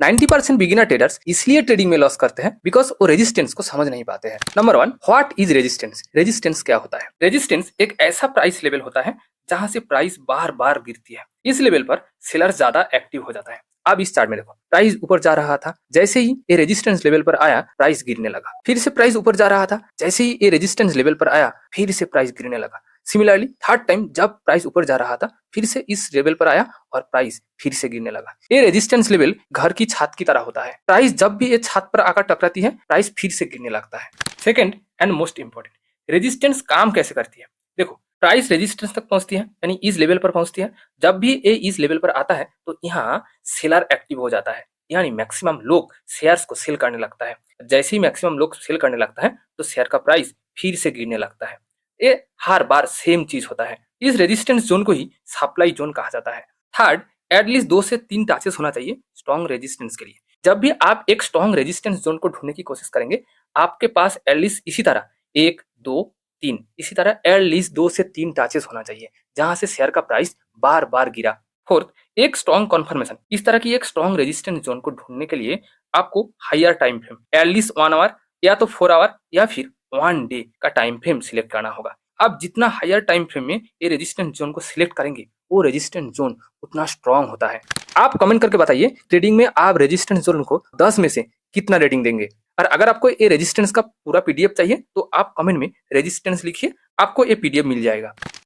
90% beginner traders इसलिए trading में loss करते हैं बिकॉज वो रेजिस्टेंस को समझ नहीं पाते हैं। Number 1, what is resistance? Resistance क्या होता है? रेजिस्टेंस एक ऐसा प्राइस लेवल होता है जहां से प्राइस बार बार गिरती है। इस लेवल पर सेलर ज्यादा एक्टिव हो जाता है। अब इस चार्ट में देखो, प्राइस ऊपर जा रहा था, जैसे ही ये रेजिस्टेंस लेवल पर आया प्राइस गिरने लगा। फिर से प्राइस ऊपर जा रहा था, जैसे ही ये रेजिस्टेंस लेवल पर आया फिर से प्राइस गिरने लगा। सिमिलरली थर्ड टाइम जब प्राइस ऊपर जा रहा था फिर से इस लेवल पर आया और प्राइस फिर से गिरने लगा। ये रेजिस्टेंस लेवल घर की छत की तरह होता है। प्राइस जब भी ये छत पर आकर टकराती है प्राइस फिर से गिरने लगता है। Second and most important, resistance काम कैसे करती है? देखो, प्राइस रेजिस्टेंस तक पहुंचती है यानी इस लेवल पर पहुंचती है। जब भी ये इस लेवल पर आता है तो यहाँ सेलर एक्टिव हो जाता है, यानी मैक्सिमम लोग शेयर्स को सेल करने लगता है। जैसे ही मैक्सिमम लोग सेल करने लगता है तो शेयर का प्राइस फिर से गिरने लगता है। ये हर बार सेम चीज होता है। इस रेजिस्टेंस जोन को ही सप्लाई जोन कहा जाता है। थर्ड, एटलीस्ट 2 से 3 टचेस होना चाहिए स्ट्रॉन्ग रेजिस्टेंस के लिए। जब भी आप एक स्ट्रॉन्ग रेजिस्टेंस जोन को ढूंढने की कोशिश करेंगे आपके पास एटलीस्ट इसी तरह 1 2 3 इसी तरह एटलीस्ट 2 से 3 टचेस होना चाहिए जहां से शेयर का प्राइस बार बार गिरा। फोर्थ, एक स्ट्रॉन्ग कन्फर्मेशन। इस तरह की एक स्ट्रॉन्ग रेजिस्टेंस जोन को ढूंढने के लिए आपको higher time frame at least 1 hour या तो 4 आवर या फिर 1 डे का टाइम फ्रेम सिलेक्ट करना होगा। आप जितना हायर टाइम फ्रेम में ये रेजिस्टेंस जोन को सिलेक्ट करेंगे वो रेजिस्टेंस जोन उतना स्ट्रॉन्ग होता है। आप कमेंट करके बताइए ट्रेडिंग में आप रेजिस्टेंस जोन को 10 में से कितना रेटिंग देंगे। और अगर आपको ये रेजिस्टेंस का पूरा पीडीएफ चाहिए तो आप कमेंट में रेजिस्टेंस लिखिए, आपको ये पीडीएफ मिल जाएगा।